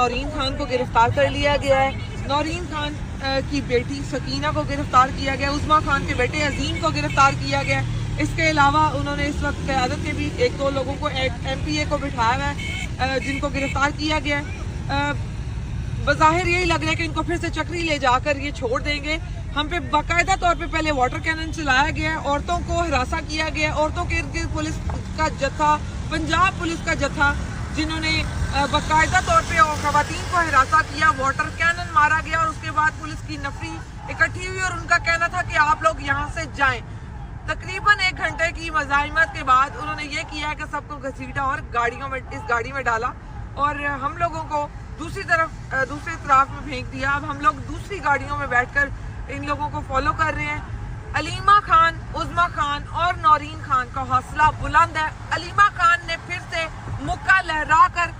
नौरीन खान को गिरफ्तार कर लिया गया है। नौरीन खान की बेटी सकीना को गिरफ्तार किया गया, उस्मा खान के बेटे अजीम को गिरफ्तार किया गया। इसके अलावा उन्होंने इस वक्त क़यादत के भी एक दो लोगों को MPA को बिठाया है जिनको गिरफ्तार किया गया है। बज़ाहिर यही लग रहा है कि इनको फिर से चक्री ले जाकर ये छोड़ देंगे। हम पे बाकायदा तौर पे पहले वाटर कैनन चलाया गया, औरतों को हरासा किया गया, औरतों के इर्द गिर्द पुलिस का जत्था, पंजाब पुलिस का जत्था जिन्होंने बाकायदा तौर पे खवातीन को हरासा किया, वाटर कैनन मारा गया और उसके बाद पुलिस की नफरी इकट्ठी हुई और उनका कहना था कि आप लोग यहाँ से जाएं। तकरीबन 1 घंटे की मज़ाहिमत के बाद उन्होंने ये किया है कि सबको घसीटा और इस गाड़ी में डाला और हम लोगों को दूसरी तरफ में फेंक दिया। अब हम लोग दूसरी गाड़ियों में बैठकर इन लोगों को फॉलो कर रहे हैं। अलीमा खान, उज़मा खान और नौरीन खान का हौसला बुलंद है। अलीमा खान ने फिर से मुक्का लहराकर